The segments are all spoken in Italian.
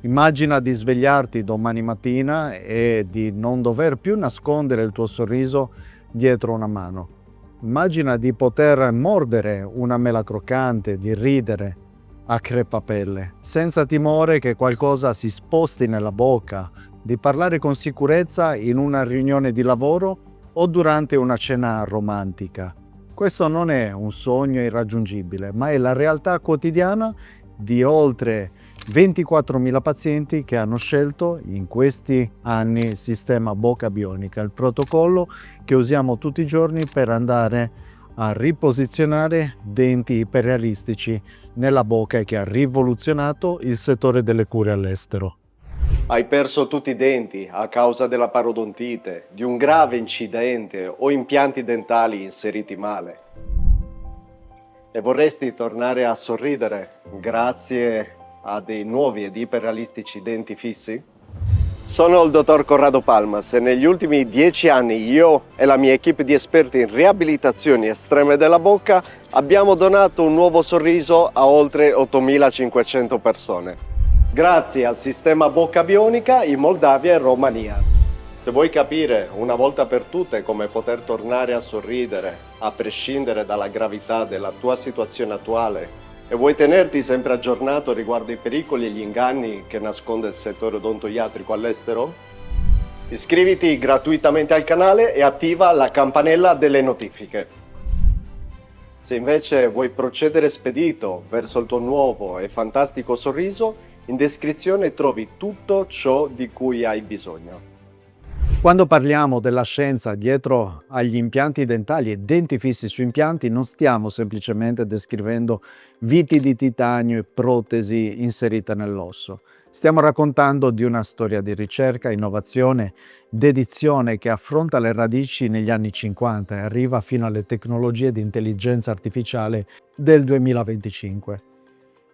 Immagina di svegliarti domani mattina e di non dover più nascondere il tuo sorriso dietro una mano. Immagina di poter mordere una mela croccante, di ridere a crepapelle, senza timore che qualcosa si sposti nella bocca, di parlare con sicurezza in una riunione di lavoro o durante una cena romantica. Questo non è un sogno irraggiungibile, ma è la realtà quotidiana di oltre 24.000 pazienti che hanno scelto in questi anni il sistema bocca bionica, il protocollo che usiamo tutti i giorni per andare a riposizionare denti iperrealistici nella bocca e che ha rivoluzionato il settore delle cure all'estero. Hai perso tutti i denti a causa della parodontite, di un grave incidente o impianti dentali inseriti male. E vorresti tornare a sorridere grazie a dei nuovi ed iperrealistici denti fissi? Sono il dottor Corrado Palmas e negli ultimi 10 anni io e la mia equipe di esperti in riabilitazioni estreme della bocca abbiamo donato un nuovo sorriso a oltre 8.500 persone. Grazie al sistema bocca bionica in Moldavia e Romania. Se vuoi capire una volta per tutte come poter tornare a sorridere, a prescindere dalla gravità della tua situazione attuale, e vuoi tenerti sempre aggiornato riguardo i pericoli e gli inganni che nasconde il settore odontoiatrico all'estero? Iscriviti gratuitamente al canale e attiva la campanella delle notifiche. Se invece vuoi procedere spedito verso il tuo nuovo e fantastico sorriso, in descrizione trovi tutto ciò di cui hai bisogno. Quando parliamo della scienza dietro agli impianti dentali e denti fissi su impianti, non stiamo semplicemente descrivendo viti di titanio e protesi inserite nell'osso. Stiamo raccontando di una storia di ricerca, innovazione, dedizione che affronta le radici negli anni 50 e arriva fino alle tecnologie di intelligenza artificiale del 2025.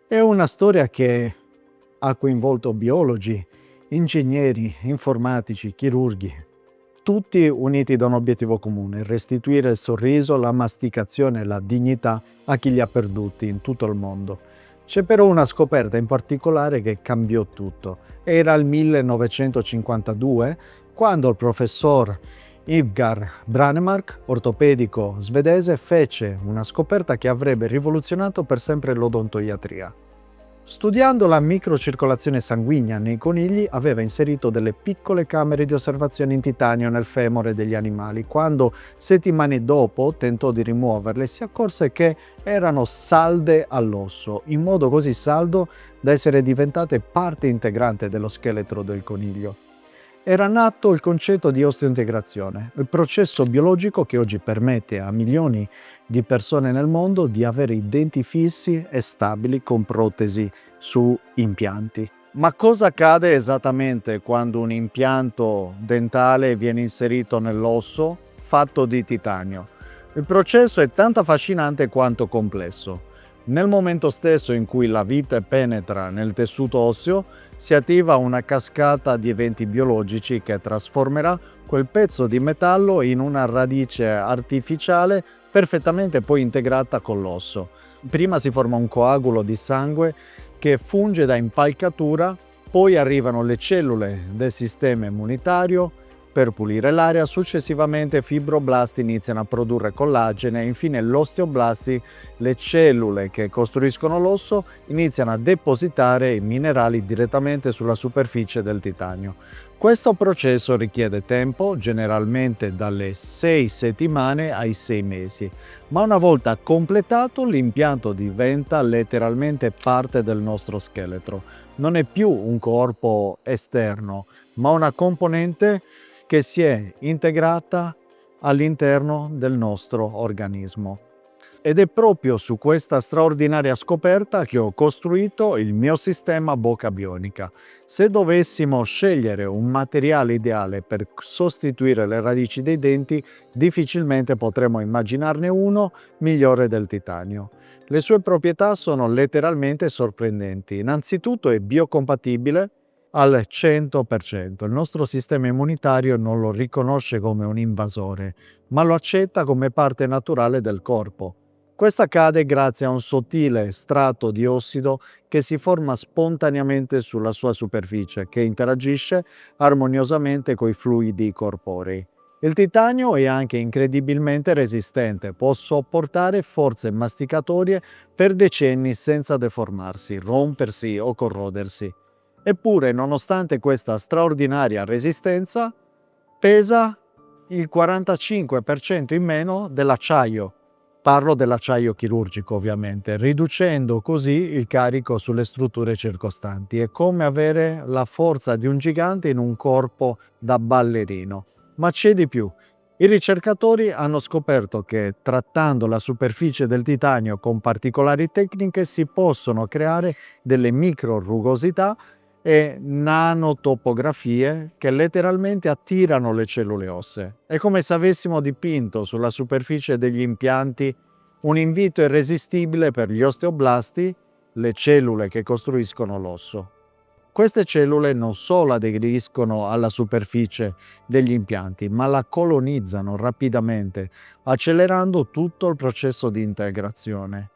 È una storia che ha coinvolto biologi, ingegneri, informatici, chirurghi, tutti uniti da un obiettivo comune: restituire il sorriso, la masticazione e la dignità a chi li ha perduti in tutto il mondo. C'è però una scoperta in particolare che cambiò tutto. Era il 1952 quando il professor Ivgar Branemark, ortopedico svedese, fece una scoperta che avrebbe rivoluzionato per sempre l'odontoiatria. Studiando la microcircolazione sanguigna nei conigli, aveva inserito delle piccole camere di osservazione in titanio nel femore degli animali. Quando settimane dopo tentò di rimuoverle, si accorse che erano salde all'osso, in modo così saldo da essere diventate parte integrante dello scheletro del coniglio. Era nato il concetto di osteointegrazione, il processo biologico che oggi permette a milioni di persone nel mondo di avere i denti fissi e stabili con protesi su impianti. Ma cosa accade esattamente quando un impianto dentale viene inserito nell'osso fatto di titanio? Il processo è tanto affascinante quanto complesso. Nel momento stesso in cui la vite penetra nel tessuto osseo, si attiva una cascata di eventi biologici che trasformerà quel pezzo di metallo in una radice artificiale perfettamente poi integrata con l'osso. Prima si forma un coagulo di sangue che funge da impalcatura, poi arrivano le cellule del sistema immunitario per pulire l'aria, successivamente i fibroblasti iniziano a produrre collagene e infine l'osteoblasti, le cellule che costruiscono l'osso, iniziano a depositare i minerali direttamente sulla superficie del titanio. Questo processo richiede tempo, generalmente dalle 6 settimane ai 6 mesi, ma una volta completato l'impianto diventa letteralmente parte del nostro scheletro. Non è più un corpo esterno, ma una componente che si è integrata all'interno del nostro organismo. Ed è proprio su questa straordinaria scoperta che ho costruito il mio sistema bocca bionica. Se dovessimo scegliere un materiale ideale per sostituire le radici dei denti, difficilmente potremmo immaginarne uno migliore del titanio. Le sue proprietà sono letteralmente sorprendenti. Innanzitutto è biocompatibile al 100%. Il nostro sistema immunitario non lo riconosce come un invasore, ma lo accetta come parte naturale del corpo. Questo accade grazie a un sottile strato di ossido che si forma spontaneamente sulla sua superficie, che interagisce armoniosamente coi fluidi corporei. Il titanio è anche incredibilmente resistente, può sopportare forze masticatorie per decenni senza deformarsi, rompersi o corrodersi. Eppure, nonostante questa straordinaria resistenza, pesa il 45% in meno dell'acciaio. Parlo dell'acciaio chirurgico, ovviamente, riducendo così il carico sulle strutture circostanti. È come avere la forza di un gigante in un corpo da ballerino. Ma c'è di più. I ricercatori hanno scoperto che trattando la superficie del titanio con particolari tecniche si possono creare delle micro rugosità e nanotopografie che letteralmente attirano le cellule ossee. È come se avessimo dipinto sulla superficie degli impianti un invito irresistibile per gli osteoblasti, le cellule che costruiscono l'osso. Queste cellule non solo aderiscono alla superficie degli impianti, ma la colonizzano rapidamente, accelerando tutto il processo di integrazione.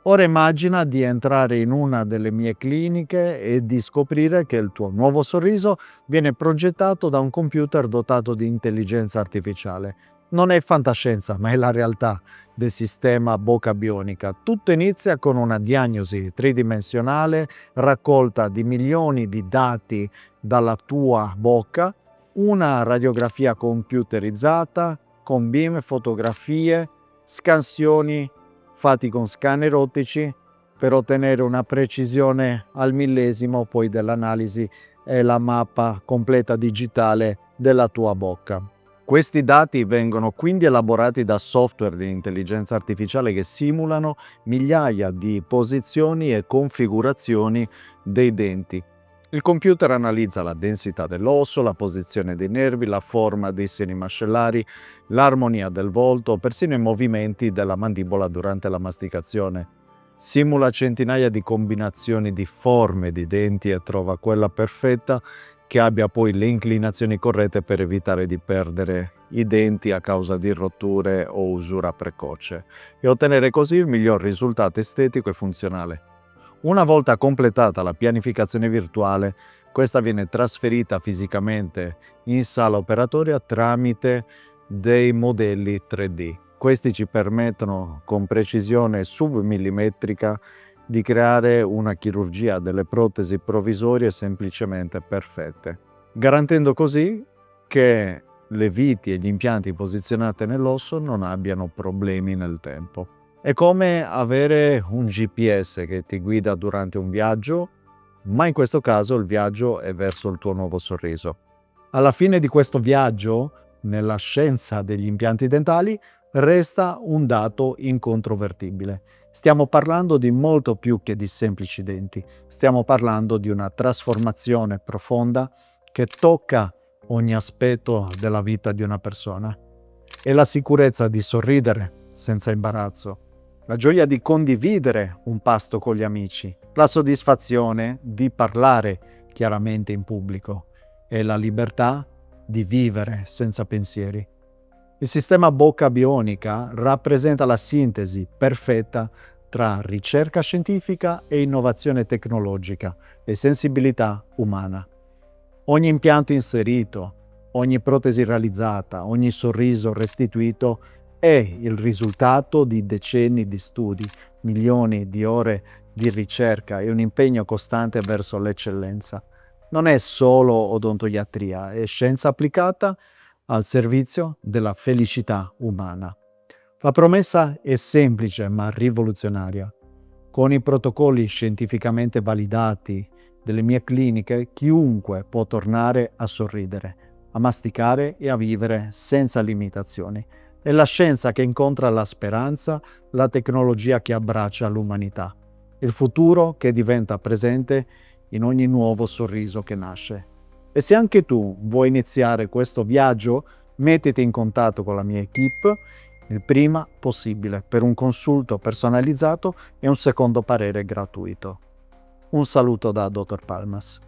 Ora immagina di entrare in una delle mie cliniche e di scoprire che il tuo nuovo sorriso viene progettato da un computer dotato di intelligenza artificiale. Non è fantascienza, ma è la realtà del sistema bocca bionica. Tutto inizia con una diagnosi tridimensionale raccolta di milioni di dati dalla tua bocca, una radiografia computerizzata con beam, fotografie, scansioni fatti con scanner ottici per ottenere una precisione al millesimo poi dell'analisi e la mappa completa digitale della tua bocca. Questi dati vengono quindi elaborati da software di intelligenza artificiale che simulano migliaia di posizioni e configurazioni dei denti. Il computer analizza la densità dell'osso, la posizione dei nervi, la forma dei seni mascellari, l'armonia del volto, persino i movimenti della mandibola durante la masticazione. Simula centinaia di combinazioni di forme di denti e trova quella perfetta che abbia poi le inclinazioni corrette per evitare di perdere i denti a causa di rotture o usura precoce e ottenere così il miglior risultato estetico e funzionale. Una volta completata la pianificazione virtuale, questa viene trasferita fisicamente in sala operatoria tramite dei modelli 3D. Questi ci permettono con precisione submillimetrica di creare una chirurgia delle protesi provvisorie semplicemente perfette, garantendo così che le viti e gli impianti posizionati nell'osso non abbiano problemi nel tempo. È come avere un GPS che ti guida durante un viaggio, ma in questo caso il viaggio è verso il tuo nuovo sorriso. Alla fine di questo viaggio, nella scienza degli impianti dentali, resta un dato incontrovertibile. Stiamo parlando di molto più che di semplici denti. Stiamo parlando di una trasformazione profonda che tocca ogni aspetto della vita di una persona. È la sicurezza di sorridere senza imbarazzo, la gioia di condividere un pasto con gli amici, la soddisfazione di parlare chiaramente in pubblico e la libertà di vivere senza pensieri. Il sistema bocca bionica rappresenta la sintesi perfetta tra ricerca scientifica e innovazione tecnologica e sensibilità umana. Ogni impianto inserito, ogni protesi realizzata, ogni sorriso restituito è il risultato di decenni di studi, milioni di ore di ricerca e un impegno costante verso l'eccellenza. Non è solo odontoiatria, è scienza applicata al servizio della felicità umana. La promessa è semplice ma rivoluzionaria. Con i protocolli scientificamente validati delle mie cliniche, chiunque può tornare a sorridere, a masticare e a vivere senza limitazioni. È la scienza che incontra la speranza, la tecnologia che abbraccia l'umanità, il futuro che diventa presente in ogni nuovo sorriso che nasce. E se anche tu vuoi iniziare questo viaggio, mettiti in contatto con la mia equipe il prima possibile per un consulto personalizzato e un secondo parere gratuito. Un saluto da Dr. Palmas.